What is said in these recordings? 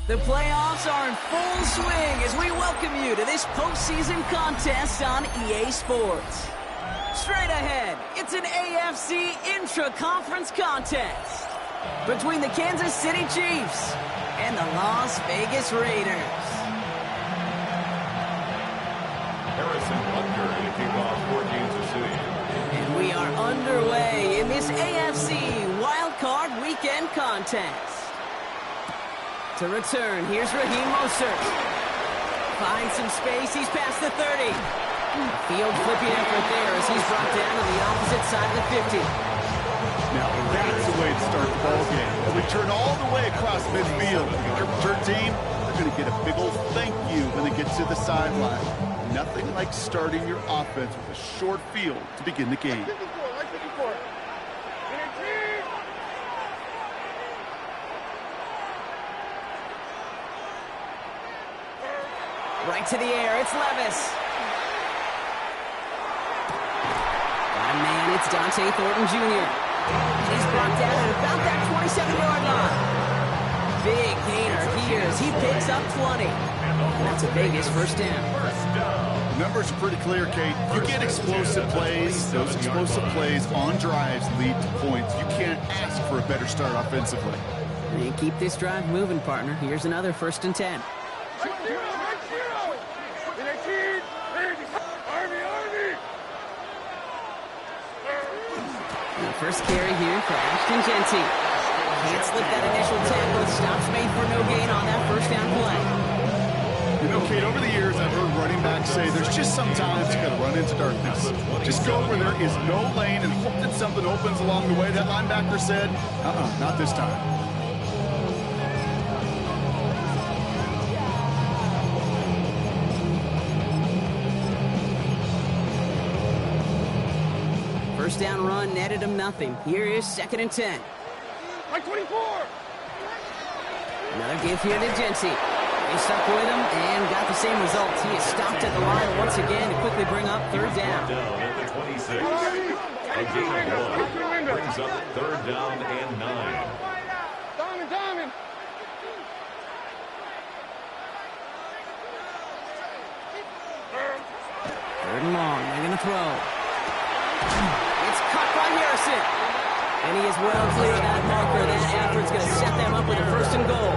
The playoffs are in full swing as we welcome you to this postseason contest on EA Sports. Straight ahead, it's an AFC intra-conference contest between the Kansas City Chiefs and the Las Vegas Raiders. Harrison Butker to kick off for Kansas City. And we are underway in this AFC wildcard weekend contest. To return, here's Raheem Mostert. Finds some space, he's past the 30. Field flipping effort there as he's brought down on the opposite side of the 50. Now, that's the way to start the ball game. A return all the way across midfield. Your return team, they're going to get a big old thank you when they get to the sideline. Nothing like starting your offense with a short field to begin the game. Right to the air, it's Levis. Got a man, it's Dante Thornton Jr. He's brought down at about that 27-yard line. Big gainer here as he picks up 20. And that's a Vegas first down. The numbers are pretty clear, Kate. You get explosive plays. Those explosive plays on drives lead to points. You can't ask for a better start offensively. And keep this drive moving, partner. Here's another 1st and 10. First carry here for Ashton Genty. Can't slip that initial tackle. Stops made for no gain on that first down play. You know, Kate, over the years, I've heard running backs say there's just sometimes you got to run into darkness. Just go where there is no lane and hope that something opens along the way. That linebacker said, not this time. First down run netted him nothing. Here is 2nd and 10. Like 24. Another give here to Genty. They stuck with him and got the same result. He is stopped at the line once again to quickly bring up 3rd down. Down at the 26. A gain of 1 brings up 3rd down and 9. Diamond. 3rd and long. They're going to throw. It's cut by Harrison. And he is well clear of that marker. That effort's going to set them up with a 1st and goal.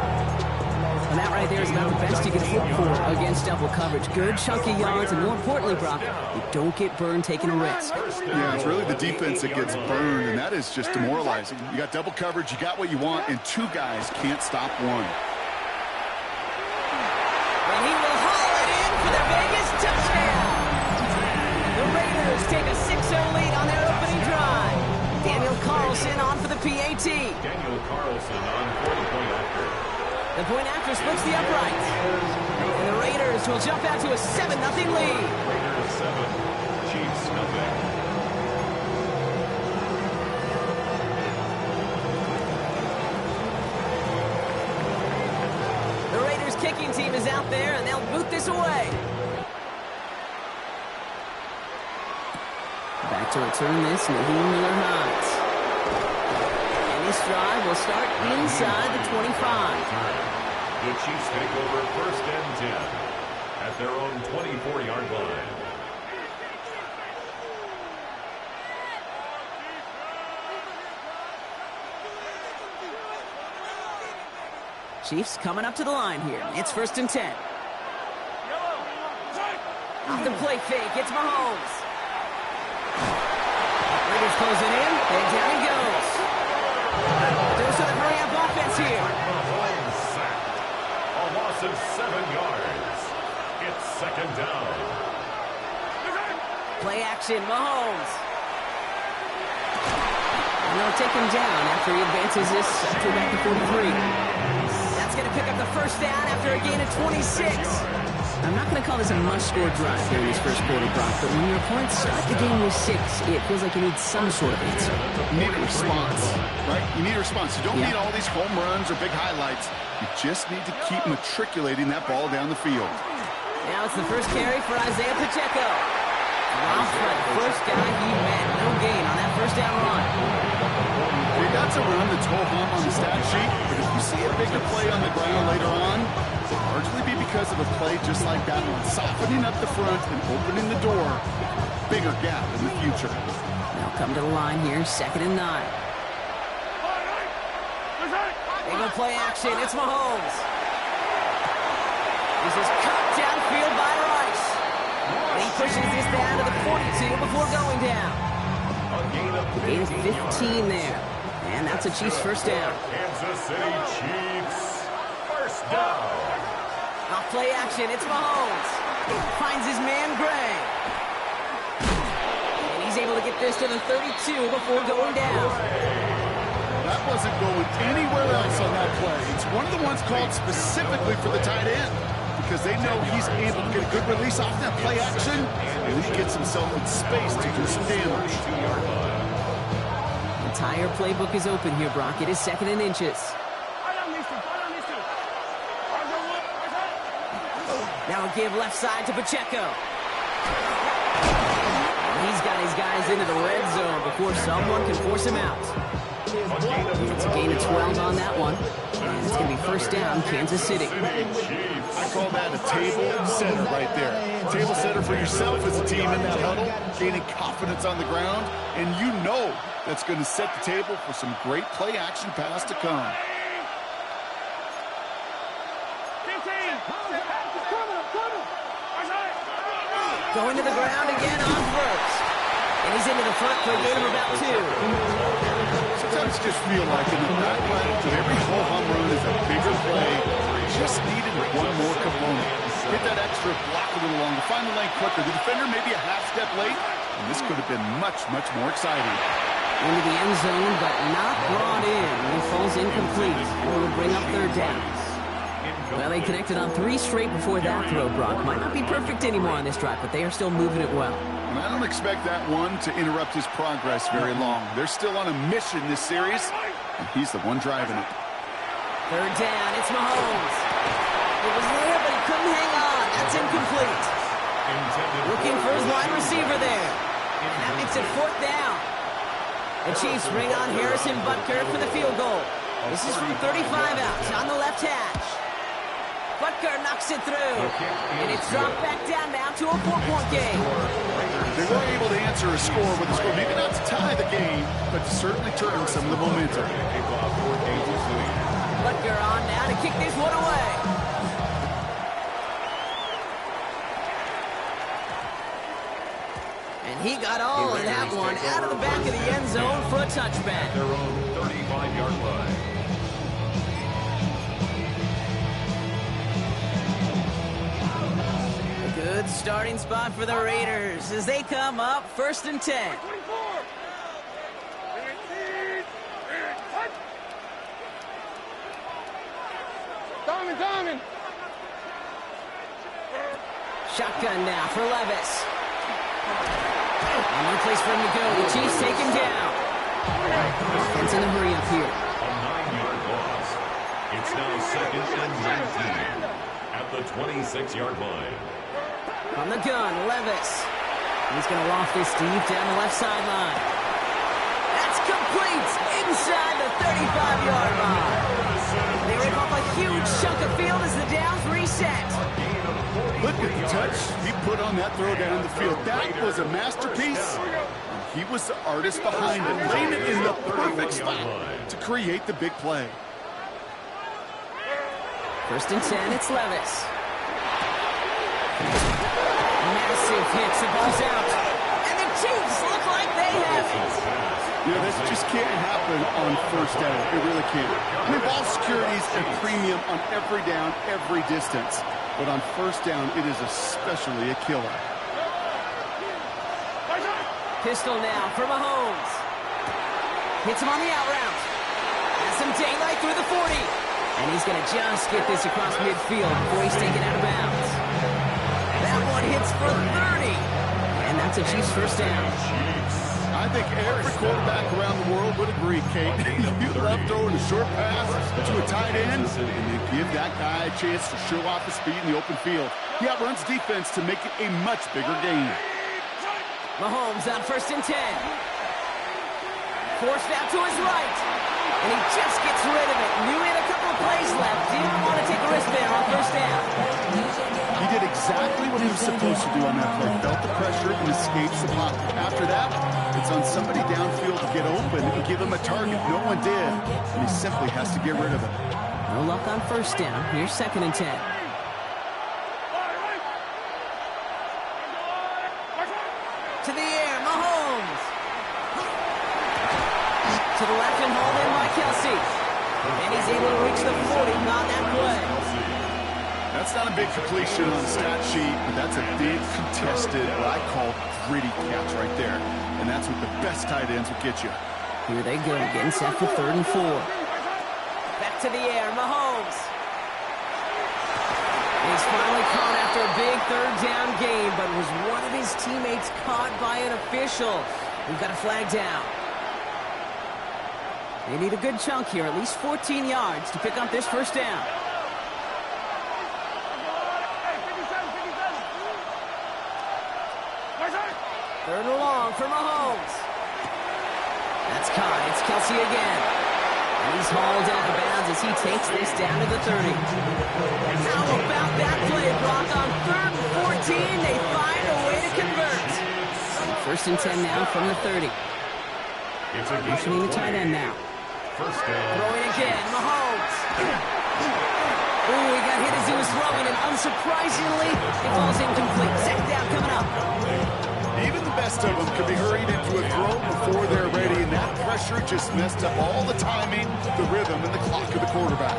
And that right there is about the best you can hope for against double coverage. Good chunky yards, and more importantly, Brock, you don't get burned taking a risk. Yeah, it's really the defense that gets burned, and that is just demoralizing. You got double coverage, you got what you want, and 2 guys can't stop one. And he will haul it in for the Vegas touchdown. The Raiders take a 6-0 lead on their opening drive. Daniel Carlson on for the PAT. Daniel Carlson on for the point after. The point after splits the upright. And the Raiders will jump out to a 7-0 lead. Raiders 7, Chiefs nothing. The Raiders kicking team is out there, and they'll boot this away. Back to return this, Naheem Miller-Hines. And this drive will start inside the 25. The Chiefs take over 1st and 10 at their own 24-yard line. Chiefs coming up to the line here. It's 1st and 10. Off the play fake, it's Mahomes. Raiders close it in, and down he goes. There's a hurry-up offense here. Mahomes sacked. A loss of 7 yards. It's 2nd down. Play action, Mahomes. And they'll take him down after he advances this up to about the 43. That's going to pick up the 1st down after a gain of 26. I'm not going to call this a must-score drive during this first quarter, Brock, but when your opponents start the game with 6, it feels like you need some sort of answer. You need a response, right? You need a response. You don't need all these home runs or big highlights. You just need to keep matriculating that ball down the field. Now it's the first carry for Isaiah Pacheco. Dropped by the first guy he met. No gain on that first down run. Okay, that's a run that's ho-hum on the stat sheet, but if you see a bigger play on the ground later on, it'll largely be because of a play just like that one, softening up the front and opening the door. Bigger gap in the future. Now come to the line here, 2nd and 9. They go play action. It's Mahomes. This is cut downfield by Rice. And he pushes this down to the 42 before going down. Gain of 15 there. And that's a Chiefs first down. Kansas City Chiefs first down. Off play action. It's Mahomes. Finds his man Gray. And he's able to get this to the 32 before going down. That wasn't going anywhere else on that play. It's one of the ones called specifically for the tight end because they know he's able to get a good release off that play action, and he gets himself in space to do some damage. The entire playbook is open here, Brock. It is 2nd and inches. Now a give left side to Pacheco. He's got his guys into the red zone before someone can force him out. It's a gain of 12 on that one. And it's going to be first down, Kansas City. I call that a table setter right there. Table setter for yourself as a team in that huddle, gaining confidence on the ground, and you know that's going to set the table for some great play action pass to come. Going to the ground again on first. And he's into the front for a gain of about 2. Sometimes just feel like in the background of every ho-hum run is a bigger play. Just needed one more component. Get that extra block a little longer. Find the lane quicker. The defender maybe a half step late, and this could have been much, much more exciting. Into the end zone, but not brought in. He falls incomplete. And will bring up 3rd downs. Well, they connected on 3 straight before that throw, Brock. Might not be perfect anymore on this drive, but they are still moving it well. And I don't expect that one to interrupt his progress very long. They're still on a mission this series, and he's the one driving it. 3rd down, it's Mahomes. It was there, but he couldn't hang on. That's incomplete. Looking for his wide receiver there. And that makes it 4th down. The Chiefs bring on Harrison Butker for the field goal. This is from 35 out on the left hash. Butker knocks it through, and it's dropped back down now to a 4-point game. They were able to answer a score with a score, maybe not to tie the game, but to certainly turn some of the momentum. Butker on now to kick this one away. And he got all of that one out of the back of the end zone for a touchback. Their own 35-yard line. Good starting spot for the Raiders as they come up 1st and 10. Diamond. Shotgun now for Levis. And no place for him to go. The Chiefs take him down. Offense in a hurry up here. A 9-yard loss. It's now 2nd and 19 at the 26-yard line. On the gun, Levis. He's going to loft this deep down the left sideline. That's complete inside the 35-yard line. They rip up a huge chunk of field as the downs reset. Look at the touch he put on that throw down the field. That was a masterpiece. He was the artist behind it, laying it in the perfect spot to create the big play. 1st and 10, it's Levis. Massive hits, the ball's out. And the Chiefs look like they have it. Yeah, this just can't happen on 1st down. It really can't. I mean, ball security is a premium on every down, every distance. But on 1st down, it is especially a killer. Pistol now for Mahomes. Hits him on the out route. Has some daylight through the 40. And he's going to just get this across midfield before he's taken out of bounds. That one hits for 30. And that's a Chiefs first down. I think every quarterback around the world would agree, Kate. You love throwing a short pass to a tight end, and then give that guy a chance to show off his speed in the open field. He outruns defense to make it a much bigger game. Mahomes on 1st and 10. Forced out to his right. And he just gets rid of it. Knew he had a couple of plays left. Didn't want to take a risk there on 1st down. He did exactly what he was supposed to do on that play. Felt the pressure and escapes the pocket. After that, it's on somebody downfield to get open and give him a target. No one did, and he simply has to get rid of it. No luck on 1st down. Here's 2nd and 10. To the air, Mahomes. To the left and hauled in by Kelsey. And he's able to reach the 40 on that play. That's not a big completion on the stat sheet, but that's a big contested, what I call gritty catch right there. And that's what the best tight ends will get you. Here they go, getting set for 3rd and 4. Back to the air, Mahomes. And he's finally caught after a big 3rd down gain, but was one of his teammates caught by an official. We've got a flag down. They need a good chunk here, at least 14 yards to pick up this 1st down. 3rd and long for Mahomes. That's caught. It's Kelsey again. And he's hauled out of bounds as he takes this down to the 30. How about that play, Brock? On 3rd and 14, they find a way to convert. 1st and 10 now from the 30. Motioning the tight end now. Throwing again, Mahomes. Ooh, he got hit as he was throwing, and unsurprisingly, it falls incomplete. 2nd down coming up. Even the best of them can be hurried into a throw before they're ready, and that pressure just messed up all the timing, the rhythm, and the clock of the quarterback.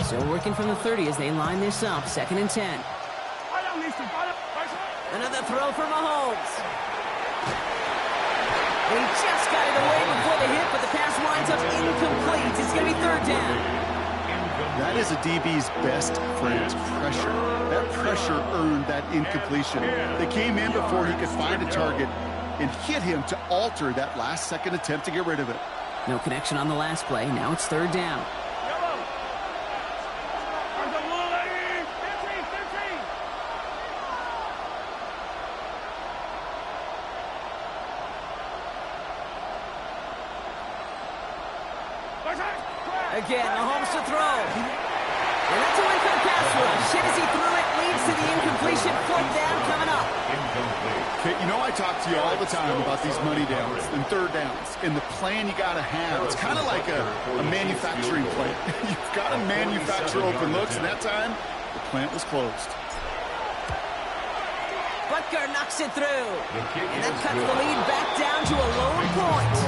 Still working from the 30 as they line this up. 2nd and 10. Another throw for Mahomes. And he just got it away before the hit, but the pass winds up incomplete. It's going to be 3rd down. That is a DB's best friend, pressure. That pressure earned that incompletion. They came in before he could find a target and hit him to alter that last-second attempt to get rid of it. No connection on the last play. Now it's 3rd down. Again, Mahomes to throw. And that's a win for the pass rush. Hit as he threw it, leads to the incompletion. 4th down coming up. Okay, you know I talk to you all the time about these money downs and 3rd downs and the plan you got to have. It's kind of like a manufacturing plant. You've got to manufacture open looks, and that time, the plant was closed. Butker knocks it through. And that cuts the lead back down to a lone point.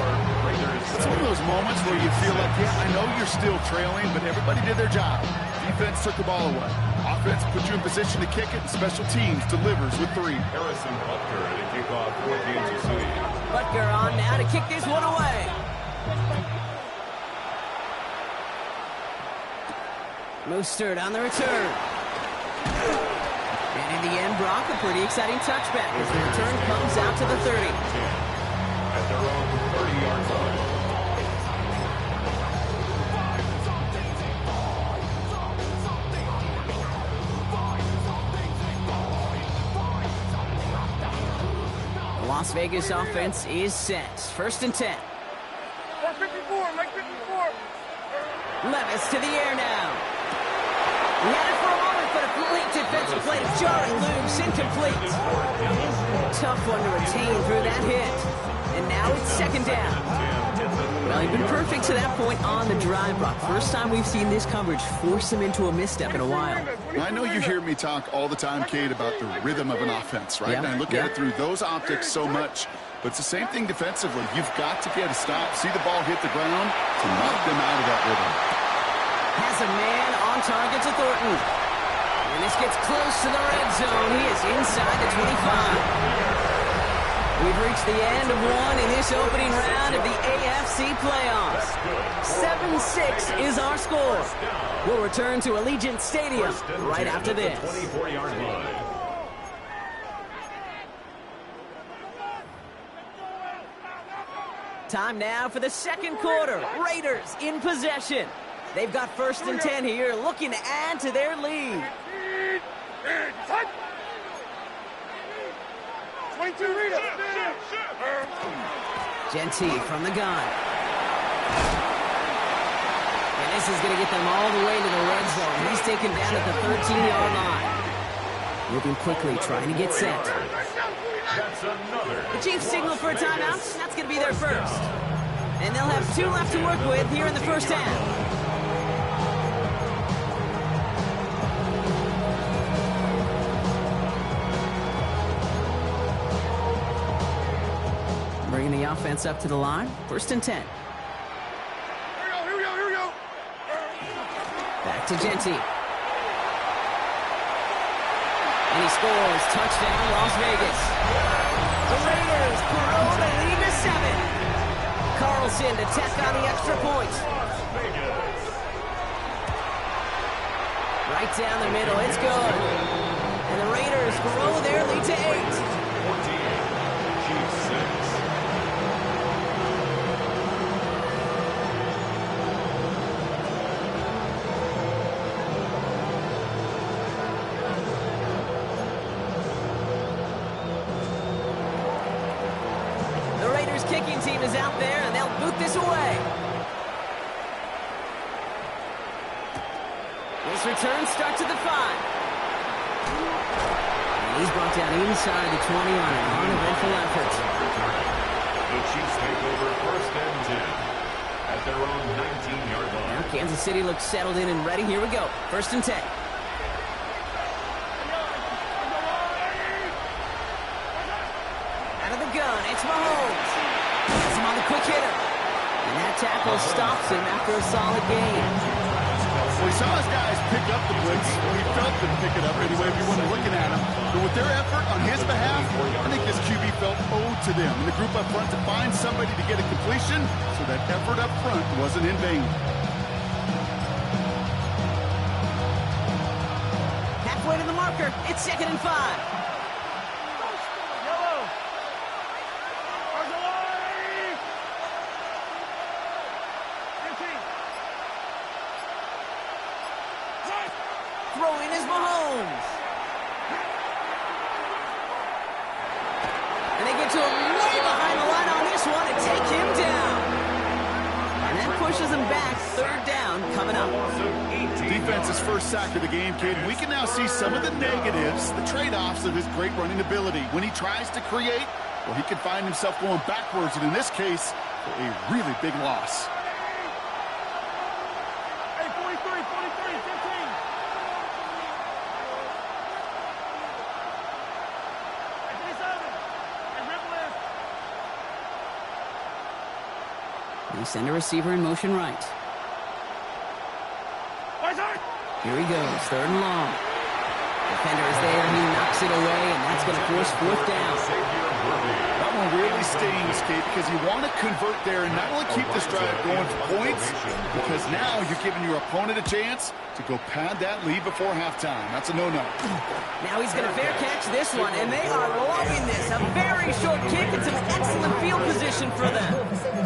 It's one of those moments where you feel like, yeah, I know you're still trailing, but everybody did their job. Defense took the ball away. Offense put you in position to kick it, and special teams delivers with 3. Harrison Butker to kick off for Kansas City. Butker on now to kick this one away. Mostert on the return. And in the end, Brock, a pretty exciting touchback as the return comes out to the 30. At their own 30-yard line. The Las Vegas offense is set. 1st and 10. Mike 54. Levis to the air now. He had it for a moment, but a late defensive play jarring loose, incomplete. Tough one to retain through that hit. And now it's 2nd down. Well, he'd been perfect to that point on the drive, Brock. First time we've seen this coverage force him into a misstep in a while. I know you hear me talk all the time, Kate, about the rhythm of an offense, right? Yeah. And I look at it through those optics so much. But it's the same thing defensively. You've got to get a stop, see the ball hit the ground to knock them out of that rhythm. Has a man on target to Thornton. And this gets close to the red zone. He is inside the 25. We've reached the end of one in this opening round of the AFC Playoffs. 7-6 is our score. We'll return to Allegiant Stadium right after this. 24-yard line. Time now for the 2nd quarter. Raiders in possession. They've got 1st and 10 here, looking to add to their lead. 22 read up. Genty from the gun. And this is going to get them all the way to the red zone. He's taken down at the 13-yard line. Moving quickly, trying to get set. The Chiefs signal for a timeout. That's going to be their first. And they'll have 2 left to work with here in the first half. Bringing the offense up to the line. 1st and 10. Here we go. Back to Genty. And he scores. Touchdown, Las Vegas. The Raiders grow the lead to 7. Carlson to tack on the extra point. Right down the middle. It's good. And the Raiders grow their lead to 8. 14, Chiefs 6. Kicking team is out there, and they'll boot this away. This return starts at the 5. And he's brought down inside the 20 on an uneventful effort. The Chiefs take over 1st and 10 at their own 19-yard line. Now Kansas City looks settled in and ready. Here we go. 1st and 10. Out of the gun, it's Mahomes. That's him on the quick hitter. And that tackle stops him after a solid gain. Well, he saw his guys pick up the blitz. Well, he felt them pick it up anyway if you weren't looking at him. But with their effort on his behalf, I think this QB felt owed to them and the group up front to find somebody to get a completion, so that effort up front wasn't in vain. Halfway to the marker. It's 2nd and 5. Throwing is Mahomes. And they get to him way behind the line on this one and take him down. And that pushes them back. 3rd down coming up. Defense's first sack of the game, kid. We can now see some of the negatives, the trade-offs of his great running ability. When he tries to create, well, he can find himself going backwards, and in this case, for a really big loss. Hey, 43, 15. They send a receiver in motion right. Here he goes, 3rd and long. Defender is there, he knocks it away, and that's going to force 4th down. That one really stings, Kate, because you want to convert there and not only keep this drive going for points, because now you're giving your opponent a chance to go pad that lead before halftime. That's a no-no. Now he's going to fair catch this one, and they are loving this. A very short kick. It's an excellent field position for them.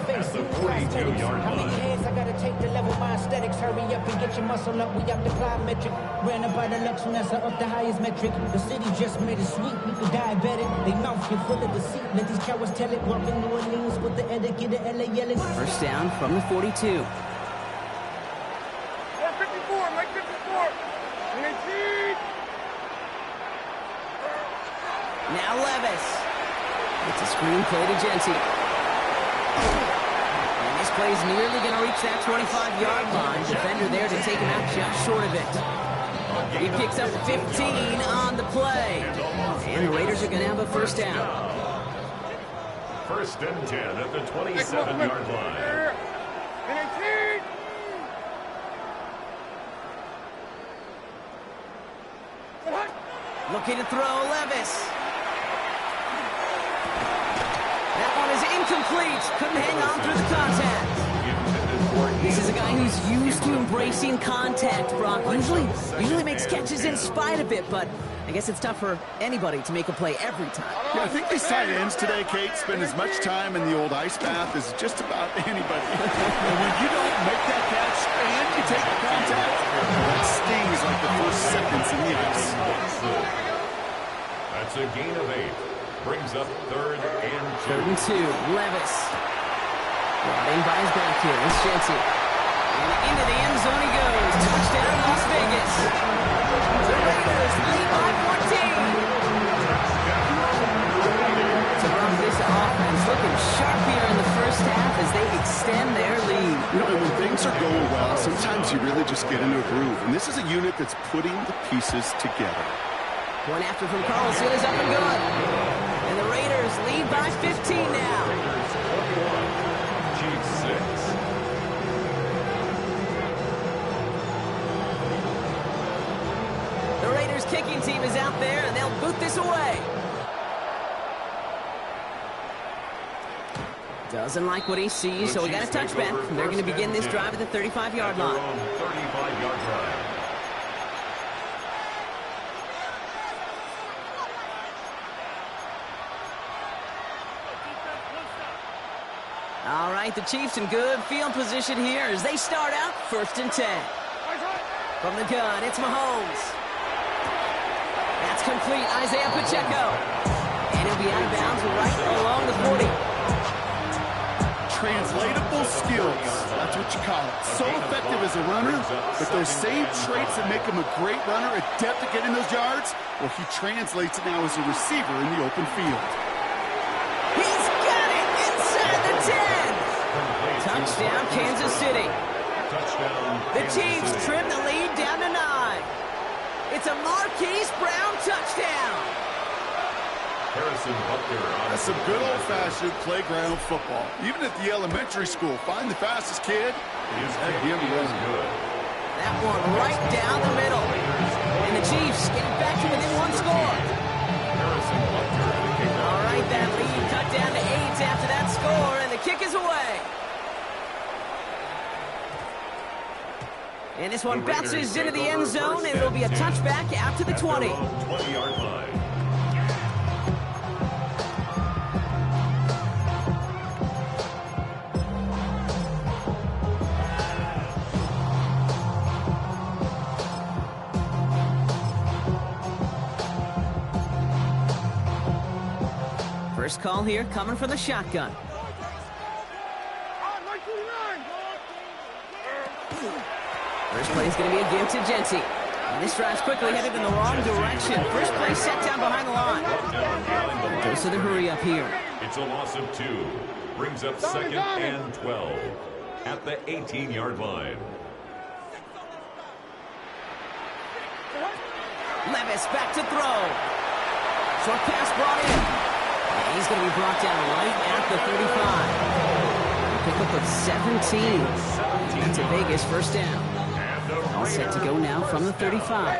That's the 42-yard line. I gotta take the level, my aesthetics. Hurry up and get your muscle up. We up the plyometric. Ran up by the Lux when that's up the highest metric. The city just made it sweet. People diabetic. They mouth you full of deceit. Let these cowards tell it. Walk in New Orleans with the etiquette of LA yelling. 1st down from the 42. 54, Mike 54. Now Levis. It's a screen play to Genty. And this play's nearly going to reach that 25-yard line. Defender there to take him out just short of it. He picks up 15 on the play. And the Raiders are going to have a 1st down. 1st and 10 at the 27-yard line. Looking to throw, Levis. That one is incomplete. Couldn't hang on through the contact. This is a guy who's used to embracing contact, Brock. Usually makes catches in spite of it, but I guess it's tough for anybody to make a play every time. Yeah, I think these tight ends today, Kate, spend as much time in the old ice bath as just about anybody. And when you don't make that catch and you take offensive. That's a gain of 8. Brings up 3rd and 2. 3rd and 2. Levis. Brought in by his back here. It's Jensen. And into the end zone he goes. Touchdown, Las Vegas. The Raiders lead by 14. To run this offense looking sharp here in the first half as they extend their lead. You know, and when things are going well, sometimes you really just get into a groove. And this is a unit that's putting the pieces together. One after from Carlson is up and good. And the Raiders lead by 15 now. Chiefs 6. The Raiders kicking team is out there, and they'll boot this away. Doesn't like what he sees, so we got a touchback. They're going to begin this drive at the 35-yard line. 35-yard line. All right, the Chiefs in good field position here as they start out 1st and 10. From the gun, it's Mahomes. That's complete, Isaiah Pacheco. And he'll be out of bounds right along the 40. Translatable skills, that's what you call it. So effective as a runner, but those same traits that make him a great runner, adept at getting those yards, well, he translates it now as a receiver in the open field. He's got it inside the 10. Touchdown, Kansas City. The Chiefs trim the lead down to 9. It's a Marquise Brown touchdown. That's some good old-fashioned playground football. Even at the elementary school, find the fastest kid and let him run. That one right down the middle. And the Chiefs get it back to within 1 score. All right, that lead cut down to 8 after that score, and the kick is away. And this one bounces into the end zone, and it'll be a touchback out to the 20. 20-yard line. First call here coming from the shotgun. First play is going to be a give to Jensen. And this drive's quickly headed in the wrong direction. First play set down behind the line. Goes to the hurry up here. It's a loss of 2. Brings up 2nd and 12 at the 18-yard line. Levis back to throw. Short pass brought in. And he's going to be brought down right at the 35. Pick up of 17. That's a Vegas first down. All set to go now from the 35.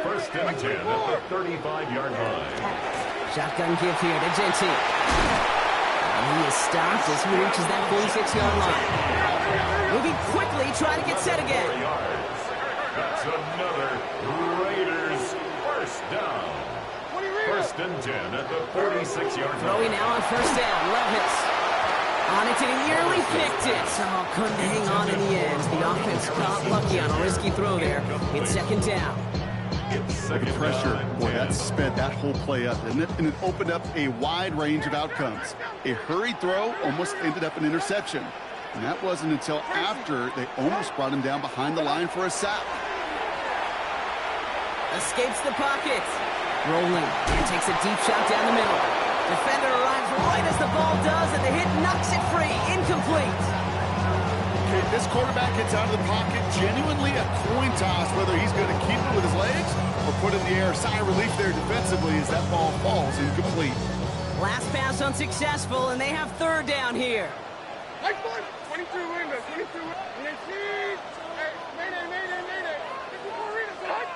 1st and 10 at the 35-yard line. Shotgun give here to Jensen. And he is stopped as he reaches that 46-yard line. Moving quickly, trying to get set again. That's another Raiders first down. 1st and 10 at the 46-yard line. Throwing now on first down. Levis. On it, and he nearly picked it. Oh, couldn't hang on in the end. The offense got lucky on a risky throw there. It's 2nd down. The pressure, boy, that sped that whole play up, didn't it? And it opened up a wide range of outcomes. A hurried throw almost ended up an interception. And that wasn't until after they almost brought him down behind the line for a sack. Escapes the pocket. Rolling and takes a deep shot down the middle. Defender arrives right as the ball does, and the hit knocks it free. Incomplete. Okay, this quarterback gets out of the pocket. Genuinely a coin toss whether he's going to keep it with his legs or put it in the air. Sigh of relief there defensively as that ball falls incomplete. Last pass unsuccessful, and they have 3rd down here. Nice one. 22 window. 22 window. Mayday, mayday, mayday. 54 window, son.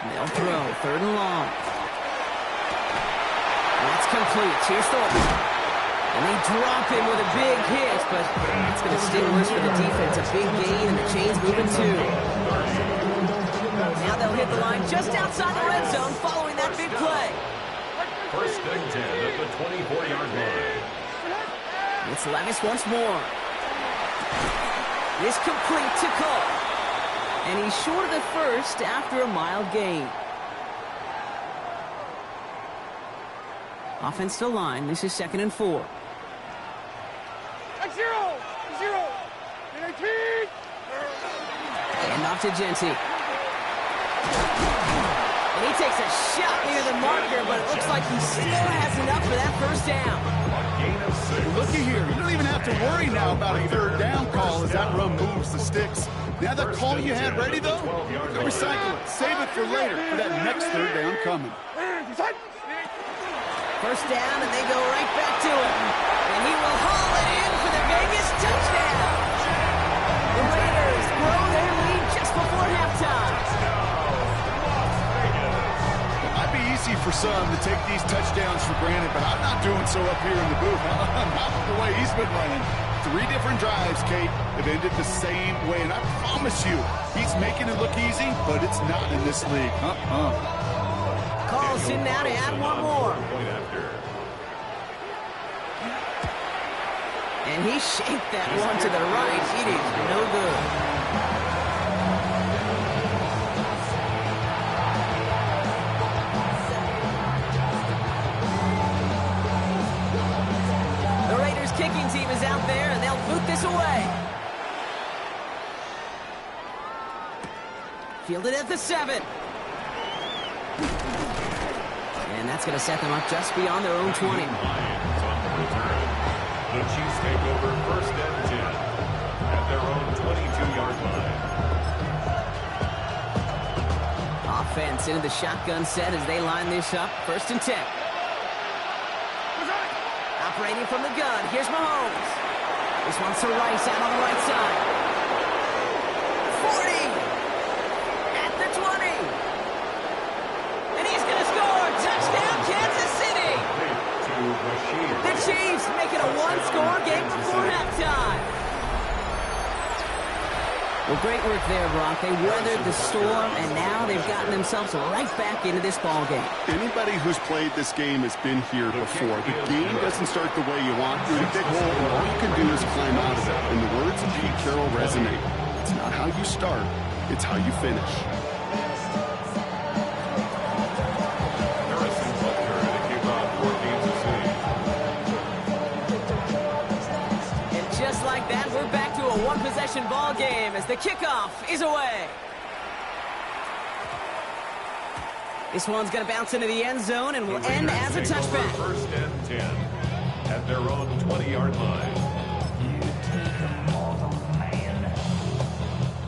They'll throw. 3rd and long. That's complete. Here's Thornton. And they drop him with a big hit, but it's going to stay worse for the defense. A big gain, and the chain's moving too. Now they'll hit the line just outside the red zone following that big play. 1st and 10 at the 24-yard line. It's Levis once more. Is complete to Cole. And he's short of the first after a mild gain. Offensive line. This is 2nd and 4. Zero. And off to Genty. And he takes a shot near the marker, but it looks like he still has enough for that first down. Gain of 6. Looky here. You don't even have to worry now about a third down call as that run moves the sticks. Now that call you had ready, though, recycle it. Save it for later for that next third down coming. First down, and they go right back to him. And he will haul it in for the Vegas touchdown. The Raiders grow their lead just before halftime. It might be easy for some to take these touchdowns for granted, but I'm not doing so up here in the booth. Not the way he's been running. 3 different drives, Kate, have ended the same way. And I promise you, he's making it look easy, but it's not in this league. Calls in now to add one more. And he shaped that one to the right. It is no good. The Raiders kicking team is out there, and they'll boot this away. Fielded at the 7. And that's going to set them up just beyond their own 20. The Chiefs take over 1st and 10 at their own 22-yard line. Offense into the shotgun set as they line this up. 1st and 10. Operating from the gun. Here's Mahomes. This one's to Rice out on the right side. 40. At the 20. And he's going to score. Touchdown, Kansas City. The Chiefs make it a one-score game before halftime. Well, great work there, Brock. They weathered the storm, and now they've gotten themselves right back into this ball game. Anybody who's played this game has been here before. The game doesn't start the way you want. You're in a big hole, and all you can do is climb out of it. And the words of Pete Carroll resonate. It's not how you start, it's how you finish. Like that, we're back to a one-possession ball game as the kickoff is away. This one's going to bounce into the end zone and will end as a touchback. 1st and 10 at their own 20-yard line.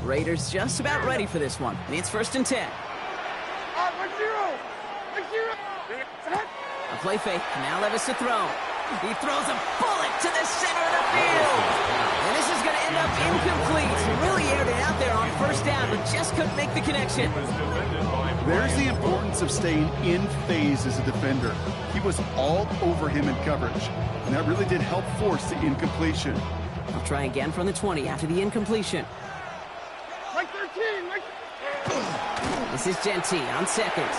Raiders just about ready for this one. It's 1st and 10. A play fake. Now Levis to throw. He throws a bullet to the center of the field. And this is going to end up incomplete. He really aired it out there on 1st down, but just couldn't make the connection. There's the importance of staying in phase as a defender. He was all over him in coverage, and that really did help force the incompletion. I'll try again from the 20 after the incompletion. Like 13. This is Genty on 2nd.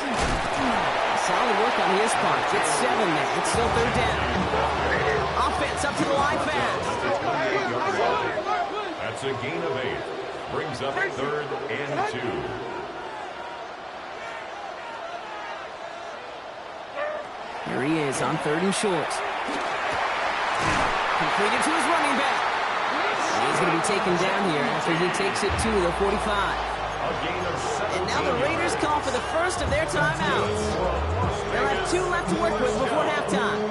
Solid work on his part. Gets 7 there. It's still 3rd down. Offense up to the line fast. That's a gain of 8. Brings up 3rd and 2. Here he is on 3rd and short. Completed to his running back. And he's going to be taken down here after he takes it to the 45. And now the Raiders call for the first of their timeouts. They'll have 2 left to work with before halftime.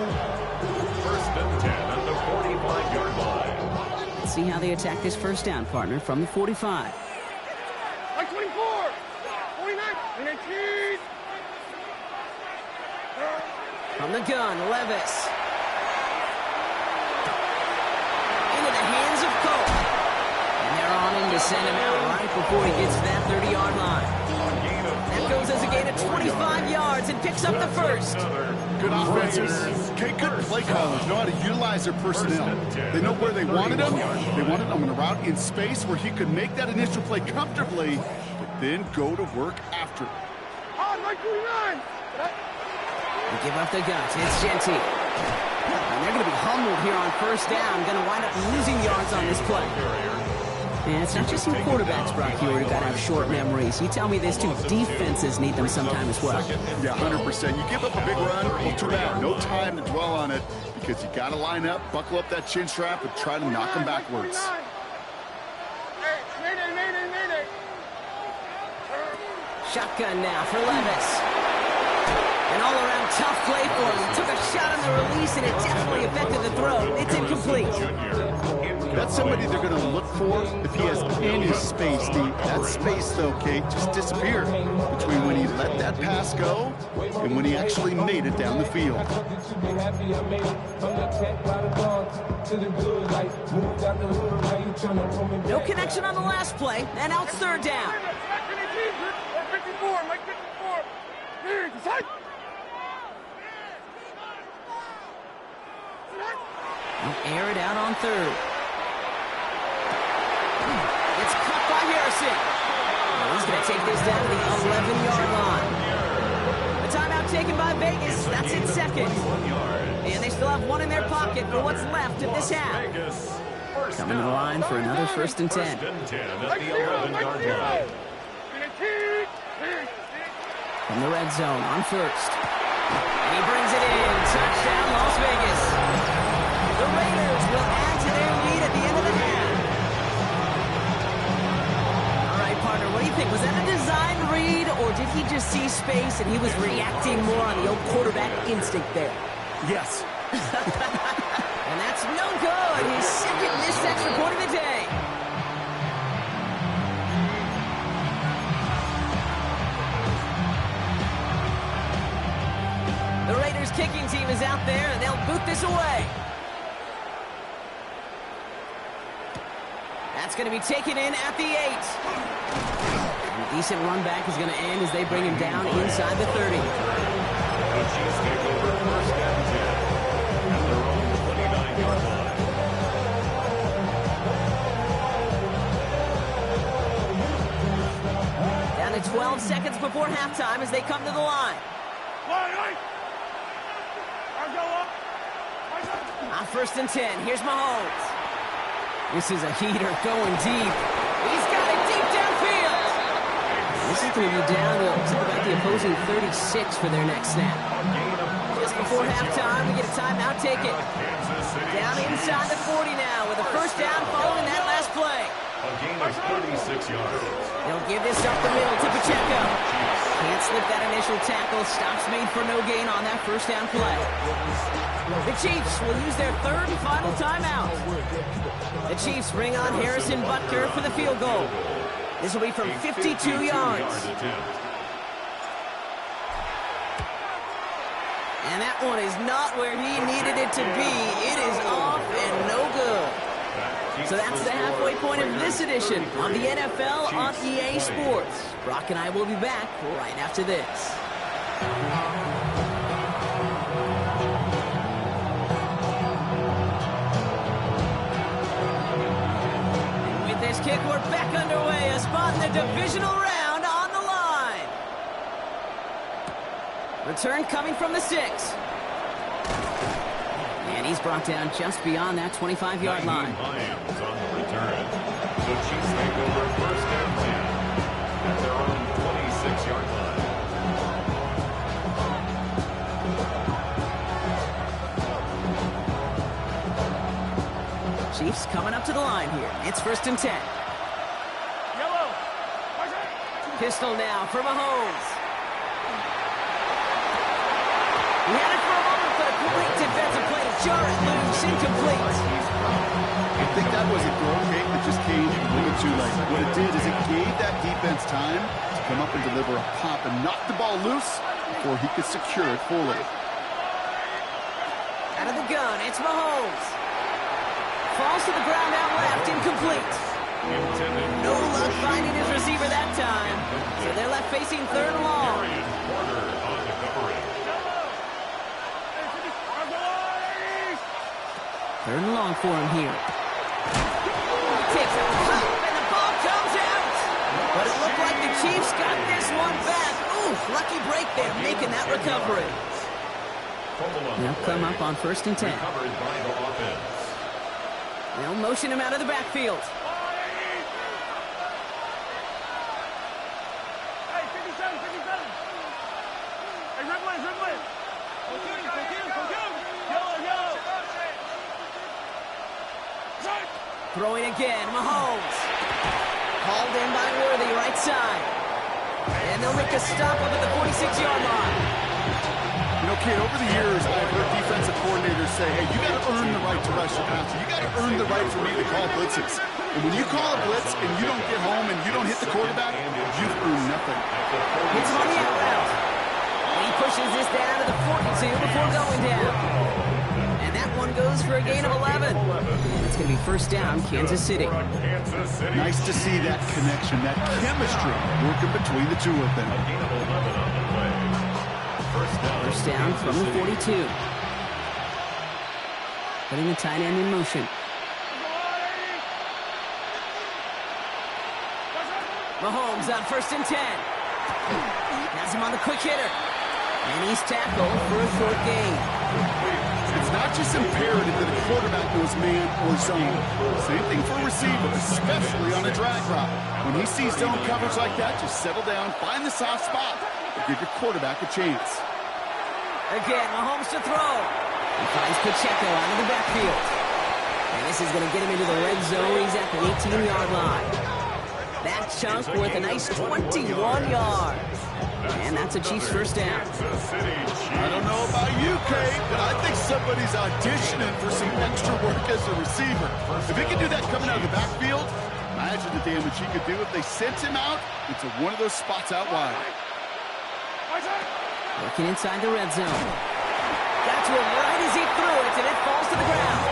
1st and 10 at the 45-yard line. Let's see how they attack this first down, partner, from the 45. Like 24. 49. 19. From the gun, Levis. Into the hands of Cole. And they're on him to send him out right before he gets to that 30-yard line. That goes as a gain of 25 yards and picks up the first. Good offenses. Good play callers know how to utilize their personnel. They know where they wanted him. They wanted him on a route in space where he could make that initial play comfortably, but then go to work after it. Oh, like 29. They give up the guts. It's Genty. And they're going to be humbled here on first down. Going to wind up losing yards on this play. And it's not just some quarterbacks, Brock, here who got to have short memories. You tell me this too, defenses need them sometime as well. Yeah, 100%. You give up a big run, well, too bad. No time to dwell on it because you got to line up, buckle up that chin strap, and try to knock them backwards. Shotgun now for Levis. An all-around tough play for him. Took a shot on the release, and it definitely affected the throw. It's incomplete. That's somebody they're going to look for if he has any space, Steve. That space, though, Kate, just disappeared between when he let that pass go and when he actually made it down the field. No connection on the last play, and now it's third down. Mike 54. Here, decide. They'll air it out on third. It's cut by Harrison. He's going to take this down to the 11-yard line. The timeout taken by Vegas. That's its second. And they still have one in their pocket for what's left of this half. Coming to the line for another 1st and 10. First and 10 at the 11-yard line. From the red zone on first. And he brings it in. Touchdown, Las Vegas. The Raiders will add to their lead at the end of the half. All right, partner, what do you think? Was that a design read, or did he just see space and he was reacting more on the old quarterback instinct there? Yes. And that's no good. His second missed extra point of the day. The Raiders kicking team is out there, and they'll boot this away. That's going to be taken in at the 8. And a decent run back is going to end as they bring him down inside the 30. The Chiefs take over first and 10 at their own 29-yard line. Down to 12 seconds before halftime as they come to the line. On 1st and 10, here's Mahomes. This is a heater going deep. He's got it deep downfield. This is going to be down to about the opposing 36 for their next snap. Just before halftime, we get a timeout. Take it. Down inside the 40 now with a first down following that last play. A gain of 36 yards. They'll give this up the middle to Pacheco. Can't slip that initial tackle. Stops made for no gain on that first down play. The Chiefs will use their third and final timeout. The Chiefs bring on Harrison Butker for the field goal. This will be from 52 yards. And that one is not where he needed it to be. It is off and no good. So that's the halfway point of this edition of the NFL on EA Sports. Brock and I will be back right after this. And with this kick, we're back underway. A spot in the divisional round on the line. Return coming from the 6. And he's brought down just beyond that 25-yard line. Lions on the return. So Chiefs take over first and 10 at their own 26-yard line. Chiefs coming up to the line here. It's 1st and 10. Pistol now for Mahomes. He had it for a moment, but a great defensive play to jar it loose, incomplete. I think that was a throw kick that just came a little too late. What it did is it gave that defense time to come up and deliver a pop and knock the ball loose before he could secure it fully. Out of the gun, it's Mahomes. Falls to the ground out left, incomplete. No luck finding his receiver that time. So they're left facing 3rd and long. Third and long for him here. Takes a hop, and the ball comes out. But it looked like the Chiefs got this one back. Ooh, lucky break there, making that recovery. They'll come up on 1st and 10. Recovered by the offense. They'll motion him out of the backfield. Hey, 57, 57. Hey, Ridley. Yellow. Throwing again, Mahomes. Called in by Worthy, right side. And they'll make a stop up at the 46-yard line. You know, kid, over the years, I've heard defensive coordinators say, hey, you got to earn the right to rush the passer. You got to earn the right for me to call blitzes. And when you call a blitz and you don't get home and you don't hit the quarterback, you've earned nothing. Hits him on the out route. And he pushes this down to the 42 before going down. And that one goes for a gain of 11. And it's going to be 1st down, Kansas City. Nice to see that connection, that chemistry working between the two of them. A gain of 11 on the play. First down from the 42. Putting the tight end in motion. Mahomes on 1st and 10. Has him on the quick hitter. And he's tackled for a short gain. It's not just imperative that a quarterback knows man or zone. Same thing for a receiver, especially on a drag route. When he sees zone coverage like that, just settle down, find the soft spot, and give your quarterback a chance. Again, Mahomes to throw. He finds Pacheco out of the backfield. And this is going to get him into the red zone. He's at the 18-yard line. That chunk worth a nice 21 yards. And that's a Chiefs 1st down. I don't know about you, Kate, but I think somebody's auditioning for some extra work as a receiver. If he can do that coming out of the backfield, imagine the damage he could do if they sent him out into one of those spots out wide. Looking inside the red zone. Got to him right as he threw it, and it falls to the ground.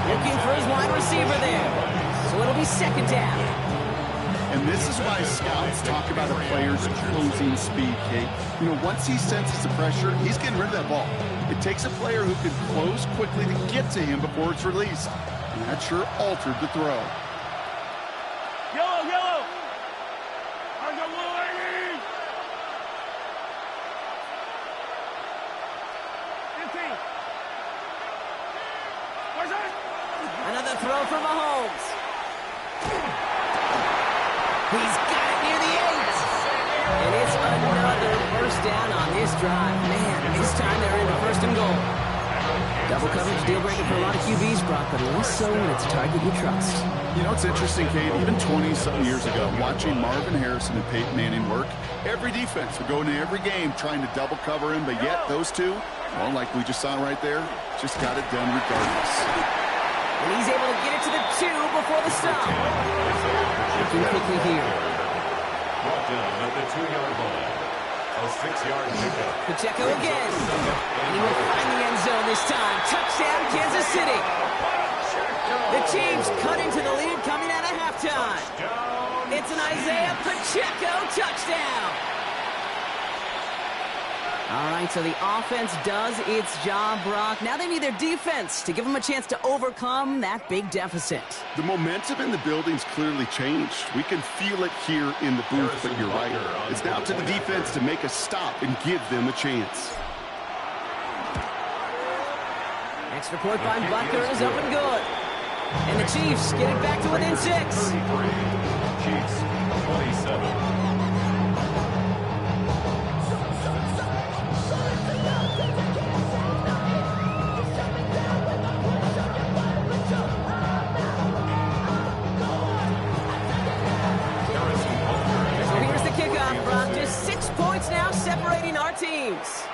Looking for his wide receiver there. So it'll be 2nd down. And this is why scouts talk about a player's closing speed, Kate. You know, once he senses the pressure, he's getting rid of that ball. It takes a player who can close quickly to get to him before it's released. And that sure altered the throw. Yellow. On the line. 15. Where's that? Another throw for Mahomes. He's got it near the 8. And it's another 1st down on this drive. Man, this time they're into 1st and goal. Double coverage deal breaker for a lot of QBs, Brock, but less so when it's a target you trust. You know, it's interesting, Kate, even 20-something years ago, watching Marvin Harrison and Peyton Manning work, every defense would go into every game trying to double cover him, but yet those two, well, like we just saw right there, just got it done regardless. And he's able to get it to the 2 before the stop. Looking quickly here. Brought down at the 2-yard line. A 6-yard pickup. Pacheco again. And he will find the end zone this time. Touchdown, Kansas City. The Chiefs cut into the lead coming out of halftime. It's an Isaiah Pacheco touchdown. All right, so the offense does its job, Brock. Now they need their defense to give them a chance to overcome that big deficit. The momentum in the building's clearly changed. We can feel it here in the booth, but you're right. It's now to the defense to make a stop and give them a chance. Extra point by Butker is up and good. And the Chiefs get it back to within 6. 33. Chiefs 27. Teams.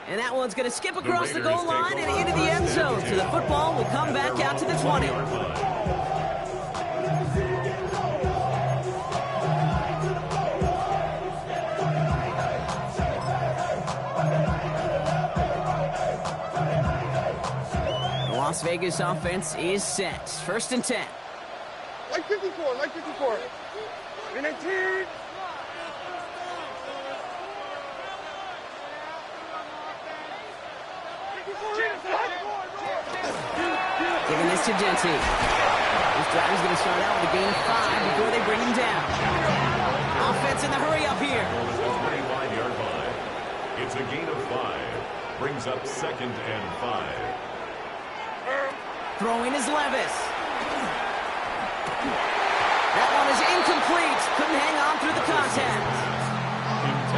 And that one's going to skip across the goal line and into the end zone. So the football will come back out to the 20. The Las Vegas offense is set. 1st and 10. Like 54. 19. Giving this to Genty. This drive is going to start out with a gain of 5 before they bring him down. Offense in the hurry up here. 25-yard line. It's a gain of 5. Brings up 2nd and 5. Throwing is Levis. That one is incomplete. Couldn't hang on through the contact.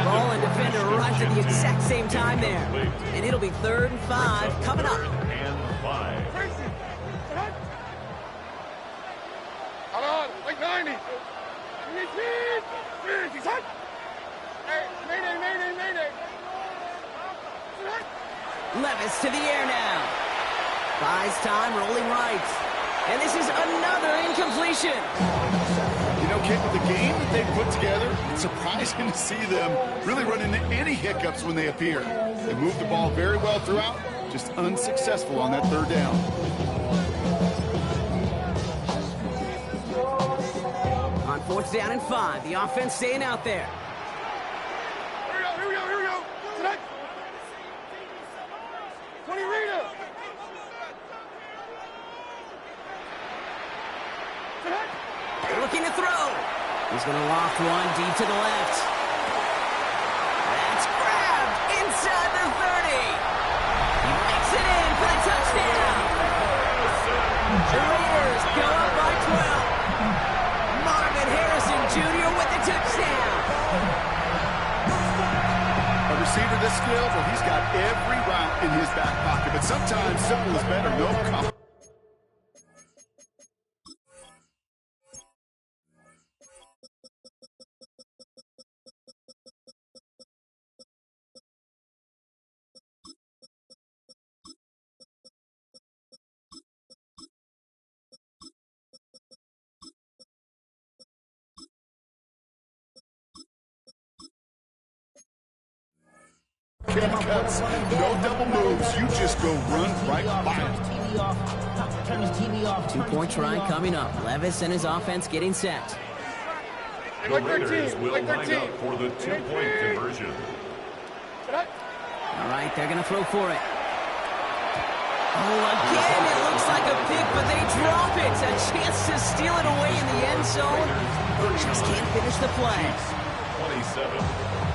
Ball and defender arrived at the exact same time there. And it'll be 3rd and 5 coming up. And 5. Hold on, like 90. Hey, mayday, mayday, mayday. Levis to the air now. Buys time, rolling right. And this is another incompletion. You know, Kent, with the game that they put together, it's surprising to see them really run into any hiccups when they appear. They moved the ball very well throughout, just unsuccessful on that 3rd down. On 4th down and 5, the offense staying out there. Here we go. Tonight. 20 Rita. Looking to throw. He's going to loft one deep to the left. That's grabbed inside the 30. He makes it in for the touchdown. The Raiders go up by 12. Marvin Harrison Jr. with the touchdown. A receiver this skilled, well, he's got every route in his back pocket, but sometimes simple is better. No compromise. Cuts, no double moves, you just go run right by it. 2-point try coming up. Levis and his offense getting set. The Raiders will line up for the 2-point conversion. All right, they're going to throw for it. Oh, again, it looks like a pick, but they drop it. A chance to steal it away in the end zone. Just can't finish the play. 27.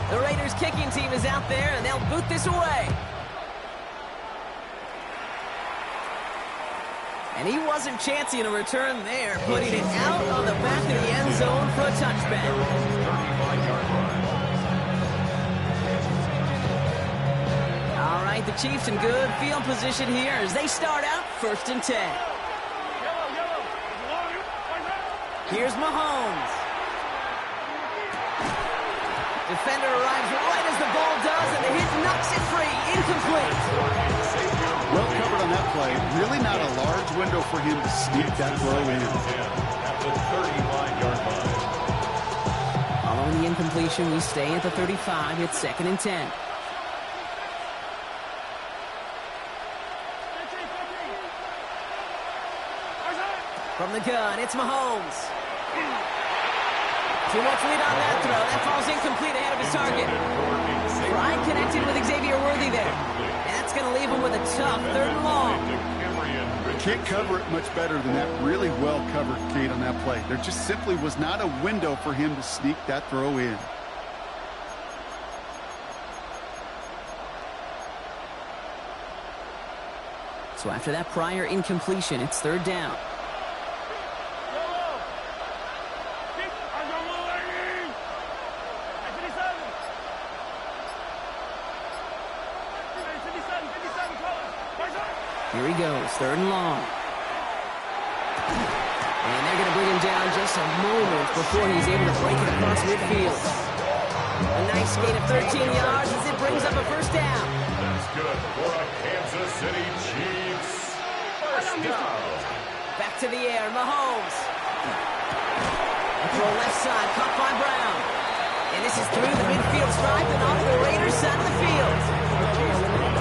The Raiders kicking team is out there, and they'll boot this away. And he wasn't chancing a return there, putting it out on the back of the end zone for a touchback. All right, the Chiefs in good field position here as they start out 1st and 10. Here's Mahomes. Defender arrives right as the ball does, and the hit knocks it free. Incomplete. Well covered on that play. Really not a large window for him to sneak that throw in. At the 35-yard line. Following the incompletion, we stay at the 35. It's 2nd and 10. From the gun, it's Mahomes. Too much lead on that throw. That falls incomplete ahead of his target. Fry connected with Xavier Worthy there. And that's going to leave him with a tough 3rd and long. Can't cover it much better than that. Really well covered, Kate, on that play. There just simply was not a window for him to sneak that throw in. So after that prior incompletion, it's 3rd down. Here he goes, 3rd and long. And they're going to bring him down just a moment before he's able to break it across midfield. A nice gain of 13 yards as it brings up a 1st down. That's good for a Kansas City Chiefs 1st down. Back to the air, Mahomes. A throw left side, caught by Brown. And this is through the midfield stripe and onto the Raiders side of the field.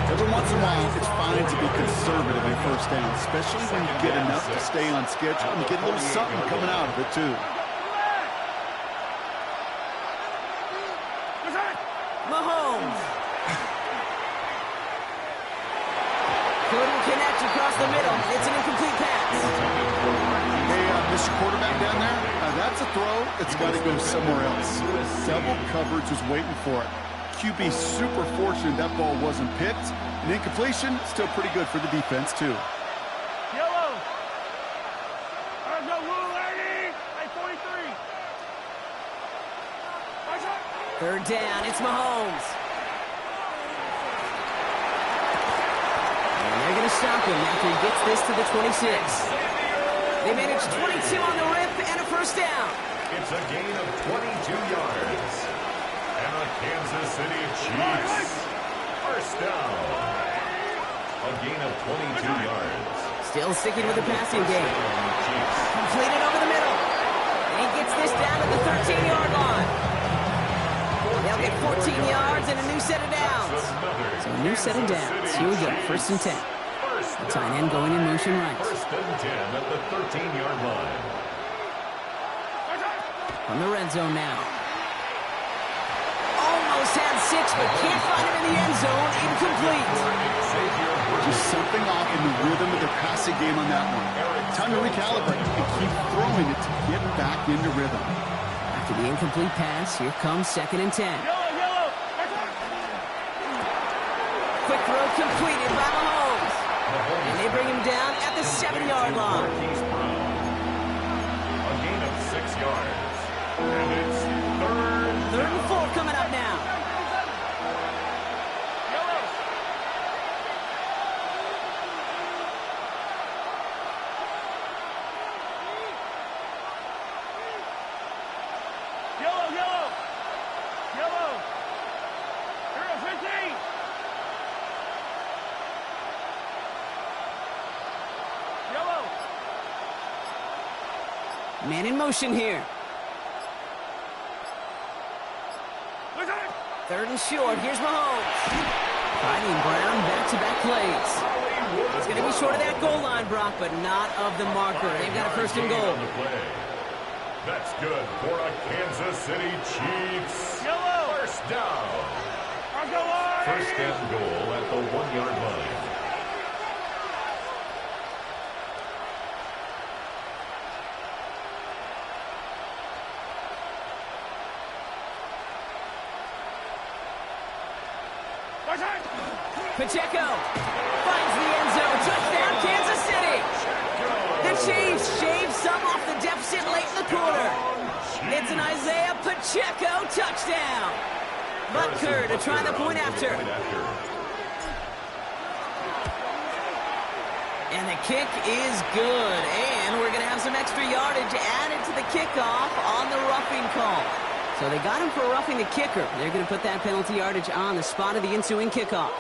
Every once in a while, it's fine to be conservative in 1st down, especially when you get enough to stay on schedule and get a little something coming out of it, too. Mahomes. Couldn't connect across the middle. It's an incomplete pass. Hey, Mr. Quarterback down there, that's a throw that's got to go somewhere else. Double coverage was waiting for it. QB super fortunate that ball wasn't picked. An incompletion, still pretty good for the defense, too. Yellow. Let's go, Will, lady. Hey, 43. Watch out. Third down, it's Mahomes. And they're going to stop him after he gets this to the 26. They manage 22 on the rip and a first down. It's a gain of 22 yards. And the Kansas City Chiefs, first down. A gain of 22 yards. Still sticking with the passing game. Completed over the middle. And he gets this down at the 13-yard line. They'll get 14 yards and a new set of downs. So a new set of downs. Here we go, first and 10. The tight end going in motion right. First and 10 at the 13-yard line. From the red zone now. Almost had 6, but can't find him in the end zone. Incomplete. Just something off in the rhythm of their passing game on that one. Time to recalibrate and keep throwing it to get back into rhythm. After the incomplete pass, here comes second and 10. Yellow. Quick throw completed by Mahomes. And they bring him down at the 7-yard line. A gain of 6 yards. And it's third and 4 coming up now. Yellow. Here, 15. Yellow. Man in motion here. Third and short. Here's Mahomes. Finding Brown back-to-back plays. He's going to be short of that goal line, Brock, but not of the marker. They've got a first and goal. That's good for a Kansas City Chiefs. Yellow. First down. First and goal at the 1-yard line. Pacheco finds the end zone. Touchdown, Kansas City. The Chiefs shave some off the deficit late in the quarter. It's an Isaiah Pacheco touchdown. Butker to try the point after. And the kick is good. And we're going to have some extra yardage added to the kickoff on the roughing call. So they got him for roughing the kicker. They're going to put that penalty yardage on the spot of the ensuing kickoff.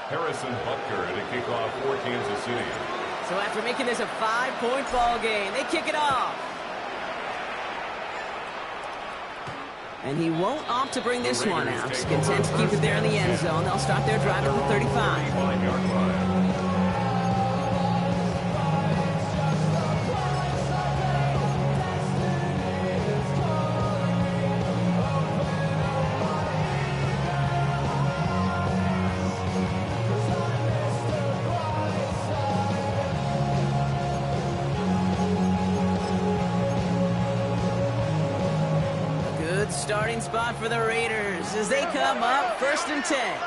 Harrison Butker to kick off for Kansas City. So after making this a 5-point ball game, they kick it off. And he won't opt to bring this one out. He's content to keep it there in the end zone. They'll start their drive at the 35. 5-yard line. Starting spot for the Raiders as they come up first and 10.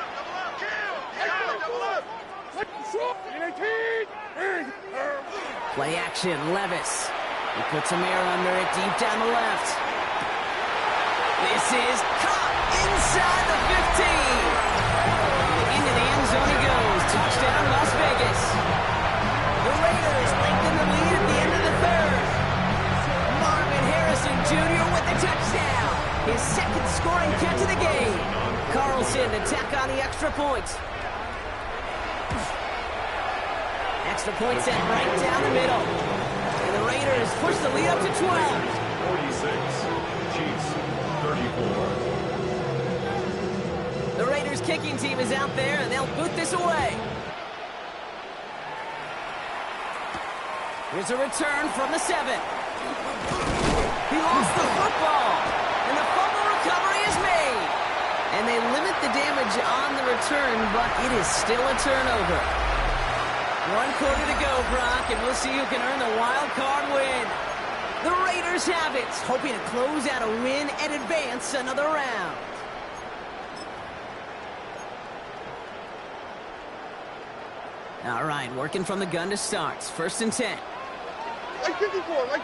Play action, Levis. He puts a mirror under it deep down the left. This is caught inside the 15. Into the end zone he goes. Touchdown, Las Vegas. The Raiders lengthen the lead at the end of the third. Marvin Harrison Jr. with the touchdown. His second scoring catch of the game. Carlson to tack on the extra point. Extra point set right down the middle. And the Raiders push the lead up to 12. 46. Chiefs 34. The Raiders kicking team is out there, and they'll boot this away. Here's a return from the 7. He lost the football. And the fumble recovery is made. And they limit the damage on the return, but it is still a turnover. 1 quarter to go, Brock, and we'll see who can earn the wild card win. The Raiders have it, hoping to close out a win and advance another round. All right, working from the gun to start. 1st and 10. Like 54, like...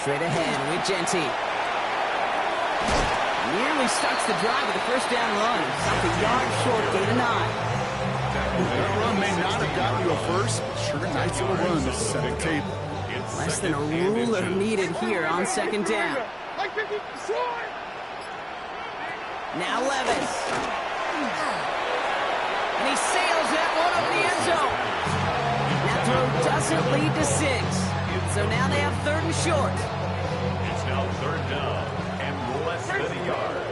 Straight ahead with Genty. Nearly starts the drive with a 1st down run. Stopped a yard short, gain of 9. That run may not have gotten you a first, but sure nice little run to set the table. Less than a ruler needed here on 2nd down. Like 54. Now Levis. And he sails that one up the end zone. That throw doesn't lead to 6. So now they have 3rd and short. It's now 3rd down and less than a yard.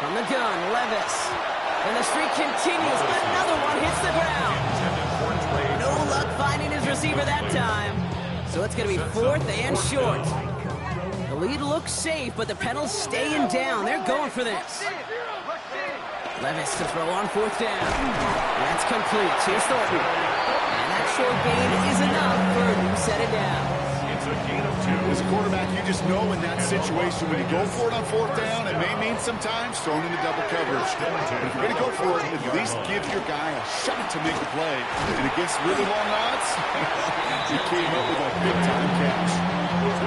From the gun, Levis. And the streak continues. Another one hits the ground. No luck finding his receiver that time. So it's going to be 4th and short. The lead looks safe, but the pedals staying down. They're going for this. Levis to throw on 4th down. That's complete. Here's Thornton. And that short gain is enough for a new set of downs. It's a gain of 2. As a quarterback, you just know in that situation when you go for it on 4th down, it may mean sometimes thrown into double coverage. But if you're going to go for it, at least give your guy a shot to make the play. And against really long odds, he came up with a big-time catch.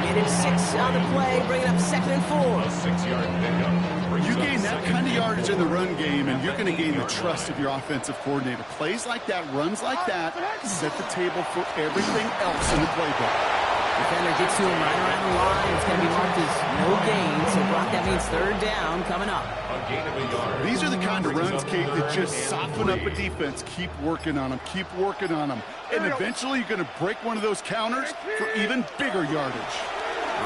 Made it 6 on the play, bringing up 2nd and 4. A 6-yard pickup. You gain that kind of yardage in the run game, and you're going to gain the trust of your offensive coordinator. Plays like that, runs like that, set the table for everything else in the playbook. Defender gets to him right around the line. It's going to be marked as no gain. So, Brock, that means 3rd down coming up. A gain of a yard. These are the kind of runs, Kate, that just soften up a defense. Keep working on them. Keep working on them. And eventually you're going to break one of those counters for even bigger yardage.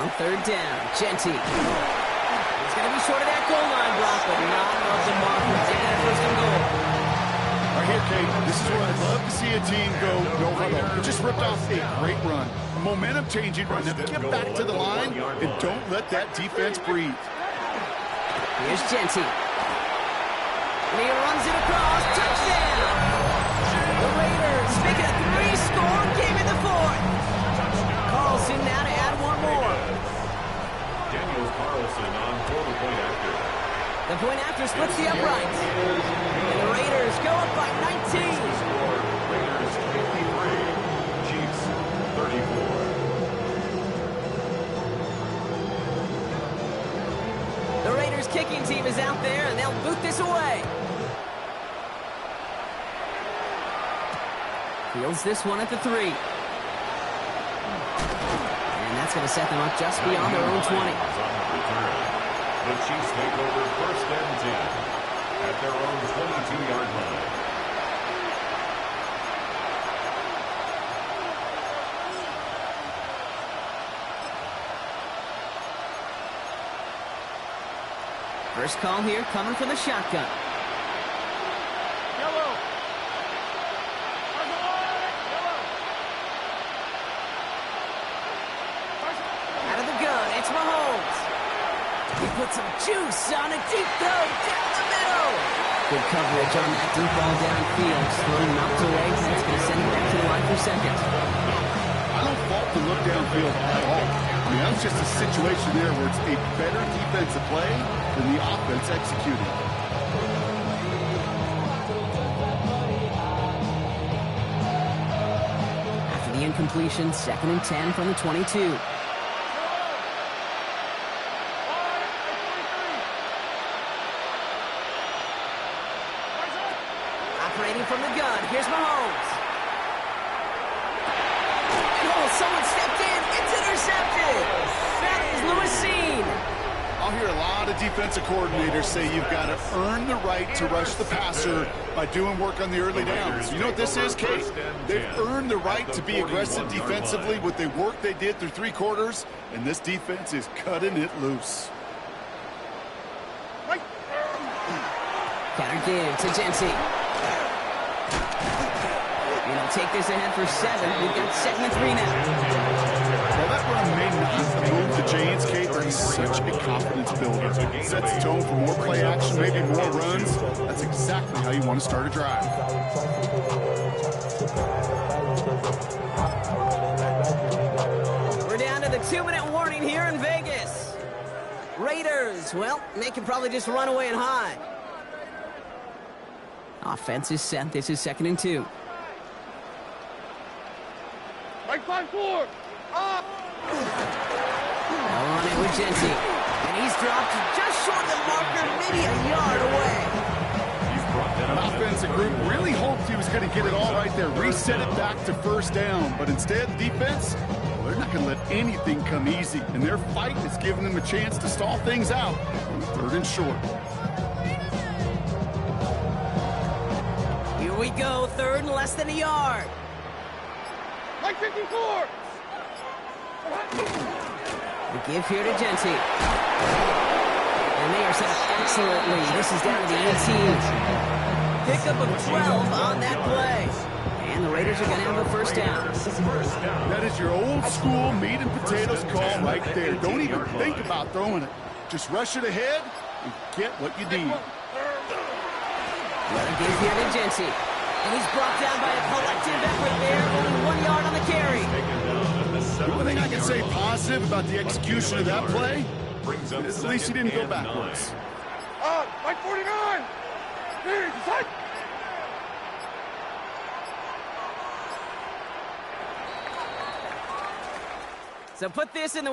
On 3rd down, Genty. He's going to be short of that goal line, Brock, but not off the mark. We'll take that 1st and goal. Right here, Kate, this is where I'd love to see a team go no huddle. It just ripped off a great run. Momentum changing run. Now get back to the line and don't let that defense breathe. Here's Genty. And he runs it across. Touchdown! The Raiders make it a 3-score game in the 4th. Carlson now to add one more. Daniel Carlson on for the point after. The point after splits the uprights. And the Raiders go up by 19. Score, Raiders 53, Chiefs 34. The Raiders kicking team is out there, and they'll boot this away. Fields this one at the 3. And that's going to set them up just beyond their own 20. The Chiefs take over 1st and 10 at their own 22-yard line. First call here coming from the shotgun. Out of the gun, it's Mahomes. He put some juice on a deep throw down the middle. Good coverage on that deep ball downfield. Slowly knocked away. That's going to send him back to the line for 2nd. I don't fault the look downfield at all. I mean, that's just a situation there where it's a better defensive play than the offense executing. After the incompletion, 2nd and 10 from the 22. Operating from the gun, here's Mahomes. Oh, someone stepped in. It's intercepted. That is Lewisine. I'll hear a lot of defensive coordinators say you've got to earn the right to rush the passer by doing work on the early downs. You know what this is, Kate? They've earned the right to be aggressive defensively with the work they did through 3 quarters, and this defense is cutting it loose. Counter give to Genty. And he'll take this ahead for 7. We've got 2nd and 3 now. Well, that run may not move the chains, Kate, but he's such a confidence builder. Sets the tone for more play action, maybe more runs. That's exactly how you want to start a drive. into the 2-minute warning here in Vegas. Raiders, well, they can probably just run away and hide. Offense is set. This is 2nd and 2. Like 5-4. Up. Now on it with Genty. And he's dropped just short of the marker, maybe a yard away. An offensive group really hoped he was going to get it all right there, reset it back to 1st down. But instead, the defense, well, they're not going to let anything come easy. And their fight is giving them a chance to stall things out on 3rd and short. Here we go, 3rd and less than a yard. Like 54. The give here to Genty. And they are set up excellently. This is down to the 18. Pickup of 12 on that play. And the Raiders are going to have a 1st down. That is your old school meat and potatoes call right there. Don't even think about throwing it. Just rush it ahead and get what you need. Another give here to Genty. And he's brought down by a collective effort there. Only 1 yard on the carry. The only thing I can say positive about the execution of that play is at least he didn't go backwards. Like 49. Here, side. So put this in the